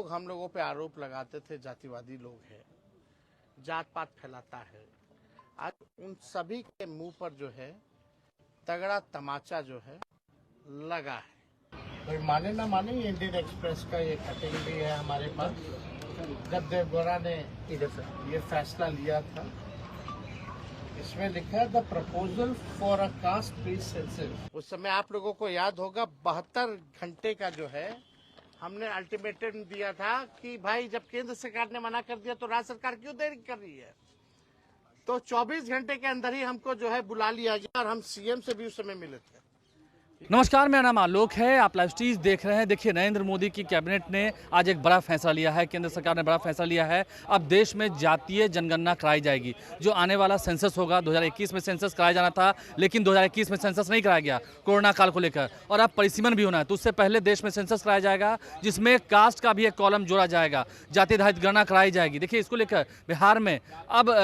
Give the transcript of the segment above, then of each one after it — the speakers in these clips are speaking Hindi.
लोग हम लोगों पे आरोप लगाते थे जातिवादी लोग हैं, जात पात फैलाता है, आज उन सभी के मुंह पर जो है तगड़ा तमाचा जो है लगा है। कोई माने ना माने, इंडियन एक्सप्रेस का ये कटिंग भी है हमारे पास। जब देवगौड़ा ने ये फैसला लिया था, इसमें लिखा है the proposal for a cast based census. उस समय आप लोगों को याद होगा 72 घंटे का जो है हमने अल्टीमेटम दिया था कि भाई जब केंद्र सरकार ने मना कर दिया तो राज्य सरकार क्यों देरी कर रही है। तो 24 घंटे के अंदर ही हमको जो है बुला लिया गया और हम सीएम से भी उस समय मिले थे। नमस्कार, मेरा नाम आलोक है। आप लाइव स्ट्रीम देख रहे हैं। देखिए, नरेंद्र मोदी की कैबिनेट ने आज एक बड़ा फैसला लिया है। केंद्र सरकार ने बड़ा फैसला लिया है। अब देश में जातीय जनगणना कराई जाएगी। जो आने वाला सेंसस होगा, 2021 में सेंसस कराया जाना था, लेकिन 2021 में सेंसस नहीं कराया गया कोरोना काल को लेकर, और अब परिसीमन भी होना है। तो उससे पहले देश में सेंसस कराया जाएगा, जिसमें कास्ट का भी एक कॉलम जोड़ा जाएगा, जाति आधारित गणना कराई जाएगी। देखिए, इसको लेकर बिहार में अब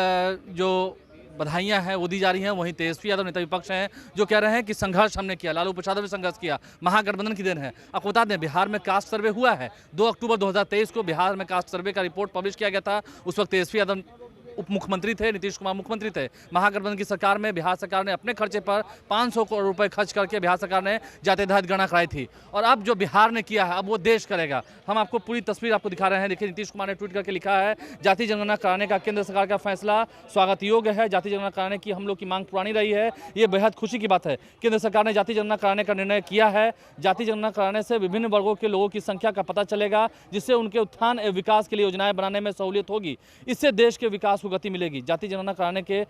जो बधाइयां हैं वो दी जा रही हैं। वहीं तेजस्वी यादव नेता विपक्ष हैं जो कह रहे हैं कि संघर्ष हमने किया, लालू प्रसाद ने संघर्ष किया, महागठबंधन की देन है। आपको बता दें, बिहार में कास्ट सर्वे हुआ है। 2 अक्टूबर 2023 को बिहार में कास्ट सर्वे का रिपोर्ट पब्लिश किया गया था। उस वक्त तेजस्वी यादव उप मुख्यमंत्री थे, नीतीश कुमार मुख्यमंत्री थे। महागठबंधन की सरकार में बिहार सरकार ने अपने खर्चे पर 500 करोड़ रुपए खर्च करके बिहार सरकार ने जाति आधारित गणना कराई थी। और अब जो बिहार ने किया है, अब वो देश करेगा। हम आपको पूरी तस्वीर आपको दिखा रहे हैं। देखिए, नीतीश कुमार ने ट्वीट करके लिखा है, जाति जनगणना कराने का केंद्र सरकार का फैसला स्वागत योग्य है। जाति जनगणना कराने की हम लोग की मांग पुरानी रही है, ये बेहद खुशी की बात है। केंद्र सरकार ने जाति जनगणना कराने का निर्णय किया है। जाति जनगणना कराने से विभिन्न वर्गों के लोगों की संख्या का पता चलेगा, जिससे उनके उत्थान एवं विकास के लिए योजनाएं बनाने में सहूलियत होगी। इससे देश के विकास को गति मिलेगी। जाति जनगणना कराने के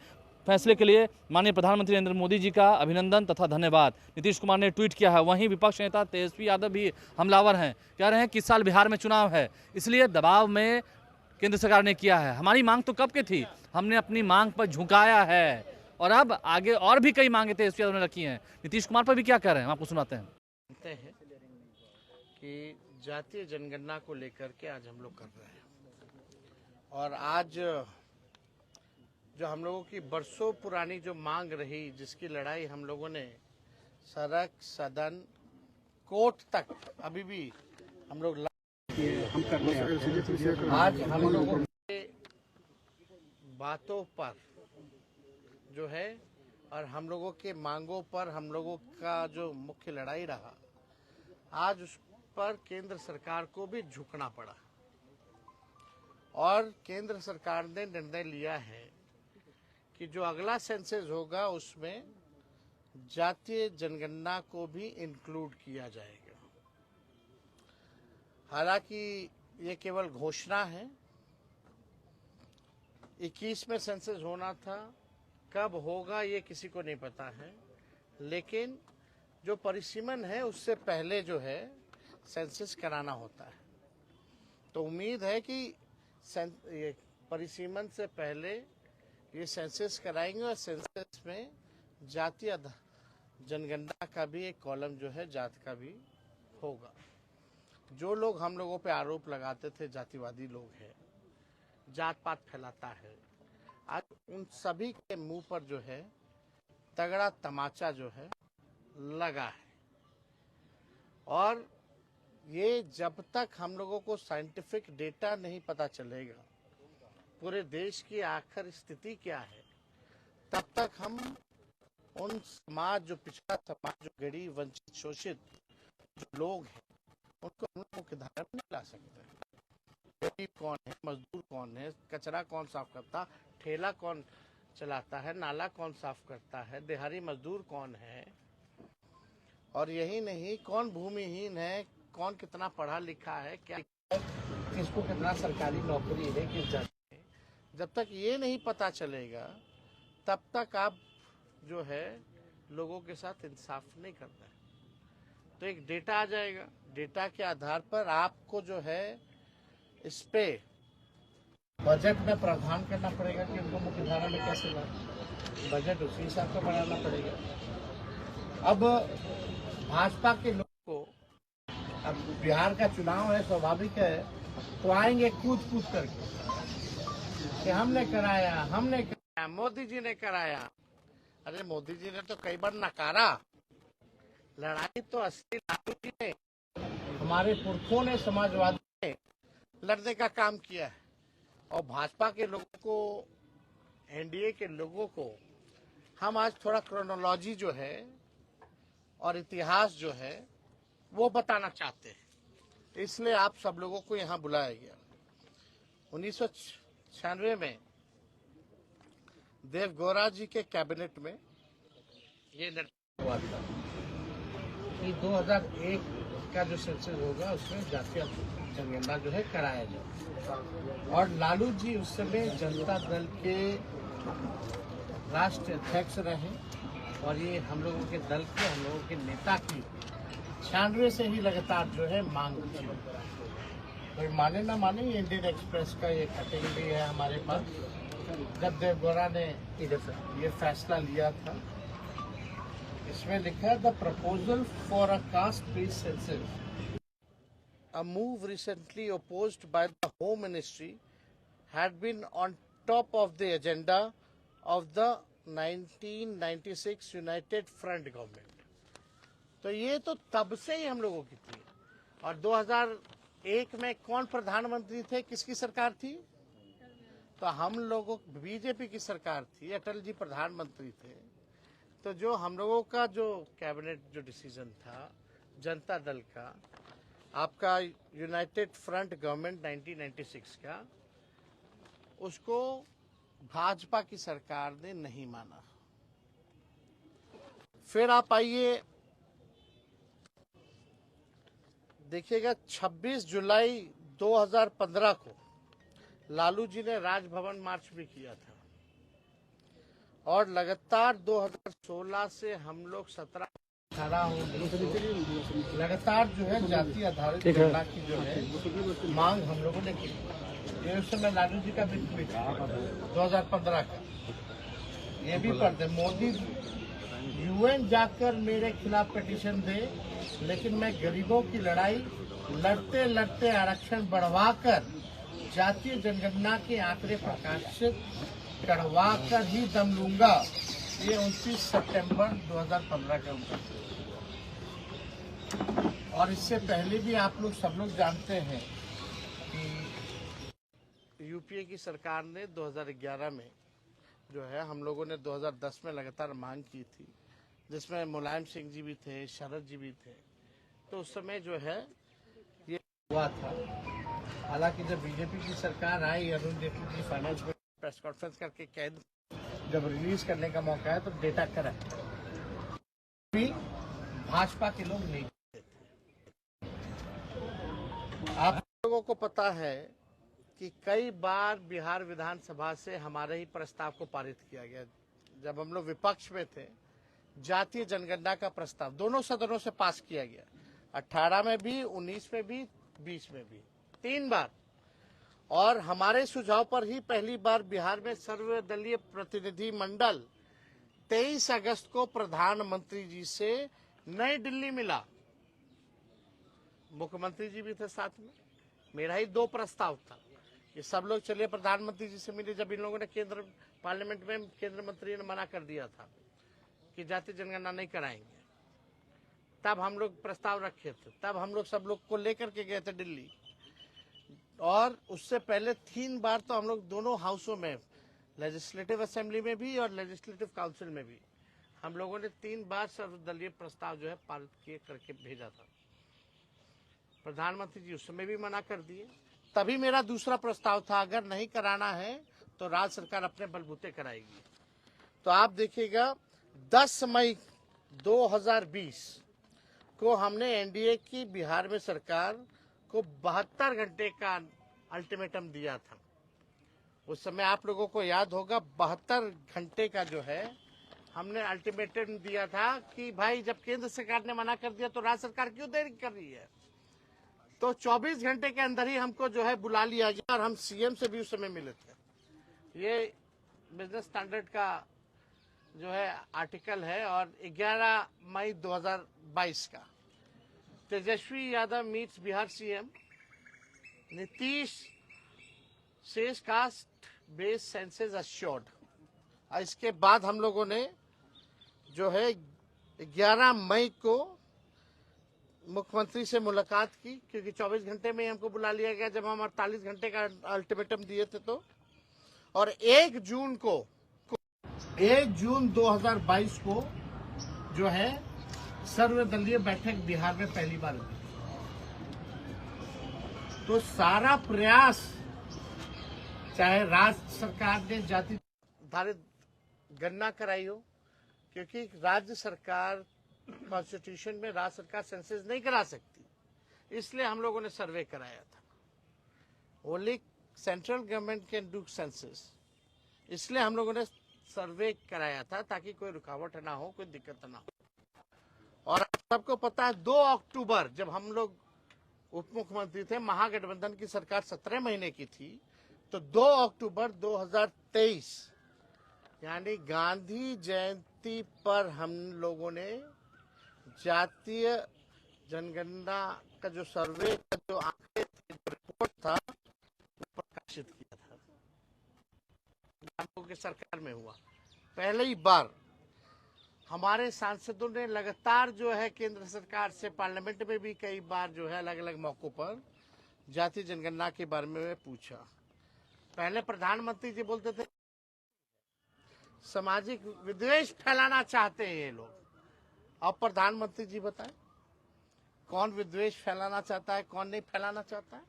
फैसले के लिए माननीय प्रधानमंत्री नरेंद्र मोदी जी का अभिनंदन तथा धन्यवाद, नीतीश कुमार ने ट्वीट किया है। वहीं विपक्ष नेता तेजस्वी यादव भी हमलावर हैं, कह रहे हैं कि इस साल बिहार में चुनाव है, इसलिए दबाव में केंद्र सरकार ने किया है। हमारी मांग तो कब की थी, हमने अपनी मांग पर झुकाया है, और अब आगे और भी कई मांगे तेजस्वी यादव ने रखी हैं। नीतीश कुमार पर भी क्या कह रहे हैं, आपको सुनाते हैं। जानते हैं कि जातीय जनगणना को लेकर के आज हम लोग कर रहे हैं, और आज जो हम लोगों की बरसों पुरानी जो मांग रही, जिसकी लड़ाई हम लोगों ने सड़क, सदन, कोर्ट तक अभी भी हम लोग आज हम लोगों के बातों पर जो है और हम लोगों के मांगों पर हम लोगों का जो मुख्य लड़ाई रहा, आज उस पर केंद्र सरकार को भी झुकना पड़ा। और केंद्र सरकार ने निर्णय लिया है कि जो अगला सेंसस होगा उसमें जातीय जनगणना को भी इंक्लूड किया जाएगा। हालांकि ये केवल घोषणा है, 21 में सेंसस होना था, कब होगा ये किसी को नहीं पता है, लेकिन जो परिसीमन है उससे पहले जो है सेंसस कराना होता है। तो उम्मीद है कि ये परिसीमन से पहले ये सेंसस कराएंगे और सेंसस में जातीय जनगणना का भी एक कॉलम जो है जात का भी होगा। जो लोग हम लोगों पे आरोप लगाते थे जातिवादी लोग हैं, जात पात फैलाता है, आज उन सभी के मुंह पर जो है तगड़ा तमाचा जो है लगा है। और ये जब तक हम लोगों को साइंटिफिक डेटा नहीं पता चलेगा पूरे देश की आखिर स्थिति क्या है, तब तक हम उन समाज, जो पिछड़ा समाज, जो गरीब, वंचित, शोषित जो लोग हैं, उनको हम लोग मुख्य धारा में नहीं ला सकते। गरीब कौन है, मजदूर कौन है, कचरा कौन साफ करता, ठेला कौन चलाता है, नाला कौन साफ करता है, दिहाड़ी मजदूर कौन है, और यही नहीं कौन भूमिहीन है, कौन कितना पढ़ा लिखा है, क्या किसको कितना सरकारी नौकरी है, किस जगह। जब तक ये नहीं पता चलेगा तब तक आप जो है लोगों के साथ इंसाफ नहीं करना है। तो एक डेटा आ जाएगा, डेटा के आधार पर आपको जो है इस पे बजट में प्रावधान करना पड़ेगा कि उनको मुख्य धारा में कैसे लाए, बजट उसी हिसाब से बनाना पड़ेगा। अब भाजपा के लोग को, अब बिहार का चुनाव है, स्वाभाविक है, तो आएंगे कूद कूद करके कि हमने कराया, मोदी जी ने कराया। अरे मोदी जी ने तो कई बार नकारा, लड़ाई तो असली लालू जी ने, हमारे पुरखों ने, समाजवादी ने लड़ने का काम किया है। और भाजपा के लोगों को, एनडीए के लोगों को हम आज थोड़ा क्रोनोलॉजी जो है और इतिहास जो है वो बताना चाहते हैं, इसलिए आप सब लोगों को यहाँ बुलाया गया। 1996 में देवगौड़ा जी के कैबिनेट में ये निर्णय हुआ था कि 2001 का जो सेंसस होगा उसमें जातीय जनगणना जो है कराया जाए। और लालू जी उस समय जनता दल के राष्ट्रीय अध्यक्ष रहे और ये हम लोगों के दल के, हम लोगों के नेता की 96 से ही लगातार जो है मांग थी। कोई माने ना माने, इंडियन एक्सप्रेस का ये कटिंग भी है हमारे पास। जब देवगौड़ा ने ये फैसला लिया था, इसमें लिखा है the proposal for a cast based census, a move recently opposed by the Home Ministry, had been on top of the agenda of the 1996 United Front government. तो ये तो तब से ही हम लोगों की थी। और 2001 में कौन प्रधानमंत्री थे, किसकी सरकार थी? तो हम लोगों, बीजेपी की सरकार थी, अटल जी प्रधानमंत्री थे। तो जो हम लोगों का जो कैबिनेट जो डिसीजन था जनता दल का, आपका यूनाइटेड फ्रंट गवर्नमेंट 1996 का, उसको भाजपा की सरकार ने नहीं माना। फिर आप आइए देखिएगा, 26 जुलाई 2015 को लालू जी ने राजभवन मार्च भी किया था। और लगातार 2016 से हम लोग 17-18 लगातार जो है जाति आधारित गणना की जो है मांग हम लोगों ने की। ये उस समय लालू जी का भी था 2015 का। ये भी पढ़ते, मोदी यूएन जाकर मेरे खिलाफ पिटीशन दे, लेकिन मैं गरीबों की लड़ाई लड़ते लड़ते आरक्षण बढ़वाकर जातीय जनगणना के आंकड़े प्रकाशित करवा कर ही दम लूंगा। ये 29 सितंबर 2015 का हुआ। और इससे पहले भी आप लोग सब लोग जानते हैं कि यूपीए की सरकार ने 2011 में जो है, हम लोगों ने 2010 में लगातार मांग की थी, जिसमें मुलायम सिंह जी भी थे, शरद जी भी थे। तो उस समय जो है ये हुआ था। हालांकि जब बीजेपी की सरकार आई, अरुण जेटली जी फाइनेंस में प्रेस कॉन्फ्रेंस करके कैद जब रिलीज करने का मौका है तो डेटा करा भी भाजपा के लोग नहीं देते थे। आप लोगों को पता है कि कई बार बिहार विधानसभा से हमारे ही प्रस्ताव को पारित किया गया। जब हम लोग विपक्ष में थे, जातीय जनगणना का प्रस्ताव दोनों सदनों से पास किया गया, 18 में भी, 19 में भी, 20 में भी, 3 बार। और हमारे सुझाव पर ही पहली बार बिहार में सर्वदलीय प्रतिनिधि मंडल 23 अगस्त को प्रधानमंत्री जी से नई दिल्ली मिला। मुख्यमंत्री जी भी थे साथ में। मेरा ही 2 प्रस्ताव था कि सब लोग चलिए प्रधानमंत्री जी से मिले। जब इन लोगों ने केंद्र पार्लियामेंट में, केंद्र मंत्री ने मना कर दिया था कि जातीय जनगणना नहीं कराएंगे, तब हम लोग प्रस्ताव रखे थे। तब हम लोग सब लोग को लेकर के गए थे दिल्ली। और उससे पहले 3 बार तो हम लोग दोनों हाउसों में, लेजिस्लेटिव असेंबली में भी और लेजिस्लेटिव काउंसिल में भी, हम लोगों ने 3 बार सर्वदलीय प्रस्ताव जो है पारित किए करके भेजा था। प्रधानमंत्री जी उस समय भी मना कर दिए। तभी मेरा दूसरा प्रस्ताव था, अगर नहीं कराना है तो राज्य सरकार अपने बलबूते कराएगी। तो आप देखिएगा, 10 मई 2020 को हमने एनडीए की बिहार में सरकार को 72 घंटे का अल्टीमेटम दिया था। उस समय आप लोगों को याद होगा, 72 घंटे का जो है हमने अल्टीमेटम दिया था कि भाई जब केंद्र सरकार ने मना कर दिया तो राज्य सरकार क्यों देरी कर रही है। तो 24 घंटे के अंदर ही हमको जो है बुला लिया गया और हम सीएम से भी उस समय मिले थे। ये बिजनेस स्टैंडर्ड का जो है आर्टिकल है। और 11 मई 2022 का Tejashwi Yadav meets Bihar CM, Nitish says caste based census assured. इसके बाद हम लोगों ने जो है 11 मई को मुख्यमंत्री से मुलाकात की, क्योंकि 24 घंटे में ही हमको बुला लिया गया जब हम 48 घंटे का अल्टीमेटम दिए थे तो। और 1 जून 2022 को जो है सर्वदलीय बैठक बिहार में पहली बार हुई। तो सारा प्रयास, चाहे राज्य सरकार ने जाति आधारित गणना कराई हो, क्योंकि राज्य सरकार कॉन्स्टिट्यूशन में राज्य सरकार सेंसस नहीं करा सकती, इसलिए हम लोगों ने सर्वे कराया था। Only central government can do census, इसलिए हम लोगों ने सर्वे कराया था ताकि कोई रुकावट ना हो, कोई दिक्कत ना हो। और सबको पता है 2 अक्टूबर जब हम लोग उप मुख्यमंत्री थे, महागठबंधन की सरकार 17 महीने की थी, तो 2 अक्टूबर 2023 यानी गांधी जयंती पर हम लोगों ने जातीय जनगणना का जो सर्वे का जो आंकड़े थे, जो रिपोर्ट था, वो प्रकाशित किया था। हम लोगों की सरकार में हुआ पहली बार। हमारे सांसदों ने लगातार जो है केंद्र सरकार से पार्लियामेंट में भी कई बार जो है अलग अलग मौकों पर जाति जनगणना के बारे में पूछा। पहले प्रधानमंत्री जी बोलते थे सामाजिक विद्वेष फैलाना चाहते हैं ये लोग। अब प्रधानमंत्री जी बताएं कौन विद्वेष फैलाना चाहता है, कौन नहीं फैलाना चाहता है।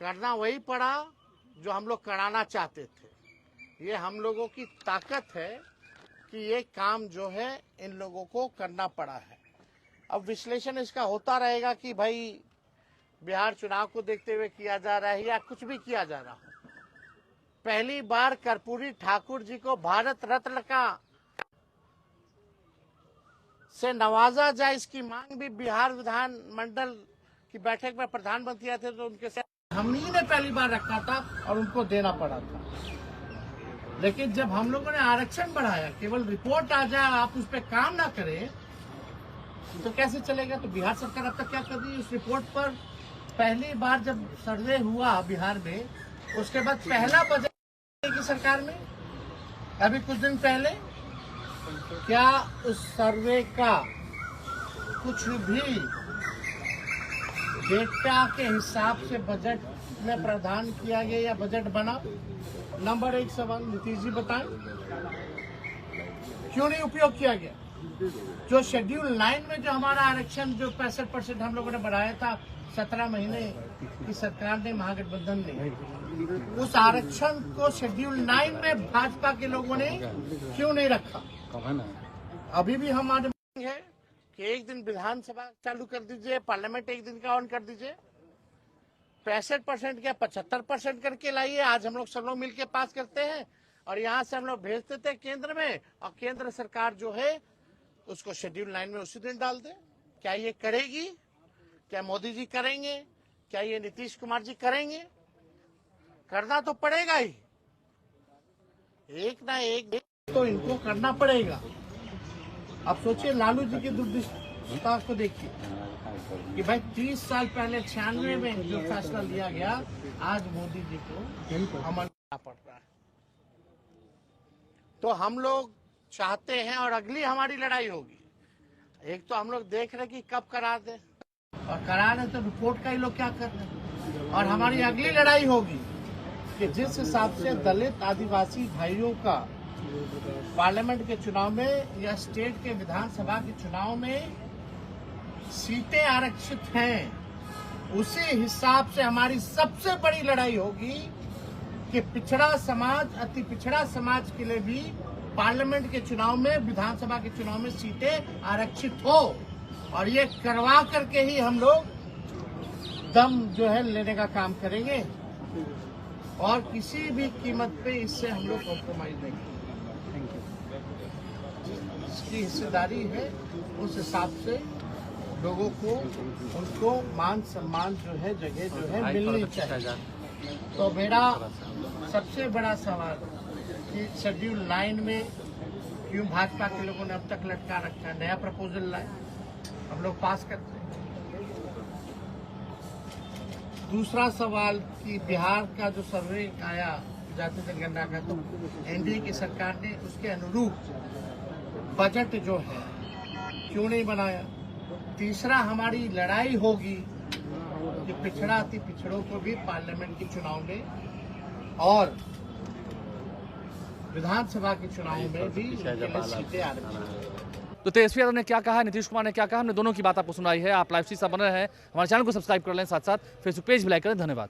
करना वही पड़ा जो हम लोग कराना चाहते थे। ये हम लोगों की ताकत है कि ये काम जो है इन लोगों को करना पड़ा है। अब विश्लेषण इसका होता रहेगा कि भाई बिहार चुनाव को देखते हुए किया जा रहा है या कुछ भी किया जा रहा हो। पहली बार कर्पूरी ठाकुर जी को भारत रत्न का से नवाजा जाए, इसकी मांग भी बिहार विधानमंडल की बैठक में प्रधानमंत्री आए थे तो उनके साथ हम ही ने पहली बार रखा था और उनको देना पड़ा था। लेकिन जब हम लोगों ने आरक्षण बढ़ाया, केवल रिपोर्ट आ जाए आप उस पर काम ना करें तो कैसे चलेगा। तो बिहार सरकार अब तक क्या कर रही है, इस रिपोर्ट पर पहली बार जब सर्वे हुआ बिहार में, उसके बाद पहला बजट की सरकार में अभी कुछ दिन पहले, क्या उस सर्वे का कुछ भी डेटा के हिसाब से बजट में प्रावधान किया गया या बजट बना? नंबर 1 सवाल नीतीश जी बताएं, क्यों नहीं उपयोग किया गया? जो शेड्यूल 9 में जो हमारा आरक्षण जो 65% हम लोगों ने बढ़ाया था 17 महीने की सरकार ने, महागठबंधन ने, उस आरक्षण को शेड्यूल 9 में भाजपा के लोगों ने क्यों नहीं रखा? अभी भी हमारी मांग है कि एक दिन विधानसभा चालू कर दीजिए, पार्लियामेंट एक दिन का ऑन कर दीजिए। 65% क्या 75% करके लाइए। आज हम लोग सब लोग मिलकर पास करते हैं और यहाँ से हम लोग भेजते थे केंद्र में, और केंद्र सरकार जो है उसको शेड्यूल 9 में उसी दिन डाल दे। क्या ये करेगी? क्या मोदी जी करेंगे? क्या ये नीतीश कुमार जी करेंगे? करना तो पड़ेगा ही, एक ना एक दिन तो इनको करना पड़ेगा। अब सोचिए लालू जी की दूरदृष्टा को देखिए कि भाई 30 साल पहले 96 में जो फैसला लिया गया, आज मोदी जी को अमल करना पड़ रहा है। तो हम लोग चाहते हैं और अगली हमारी लड़ाई होगी। एक तो हम लोग देख रहे कि कब करा दे, और करा रहे तो रिपोर्ट का ही लोग क्या कर रहे हैं। और हमारी अगली लड़ाई होगी कि जिस हिसाब से दलित आदिवासी भाइयों का पार्लियामेंट के चुनाव में या स्टेट के विधानसभा के चुनाव में सीटें आरक्षित हैं, उसी हिसाब से हमारी सबसे बड़ी लड़ाई होगी कि पिछड़ा समाज, अति पिछड़ा समाज के लिए भी पार्लियामेंट के चुनाव में, विधानसभा के चुनाव में सीटें आरक्षित हो। और ये करवा करके ही हम लोग दम जो है लेने का काम करेंगे, और किसी भी कीमत पे इससे हम लोग कॉम्प्रोमाइज नहीं करेंगे। जिसकी हिस्सेदारी है उस हिसाब से लोगों को उनको मान सम्मान जो है, जगह जो है मिलनी चाहिए। तो मेरा सबसे बड़ा सवाल कि शेड्यूल 9 में क्यों भाजपा के लोगों ने अब तक लटका रखा? नया प्रपोजल लाए, हम लोग पास करते हैं। दूसरा सवाल कि बिहार का जो सर्वे आया जाति जनगणना का, तो एनडीए की सरकार ने उसके अनुरूप बजट जो है क्यों नहीं बनाया? तीसरा हमारी लड़ाई होगी कि पिछड़ा अति पिछड़ों को भी पार्लियामेंट के चुनाव में और विधानसभा के चुनाव में भी उनके लिए सीटें आरक्षित। तो तेजस्वी यादव ने क्या कहा, नीतीश कुमार ने क्या कहा, हमने दोनों की बात आपको सुनाई है। आप लाइव से बने रहे हैं, हमारे चैनल को सब्सक्राइब कर लें, साथ साथ फेसबुक पेज भी लाइक करें। धन्यवाद।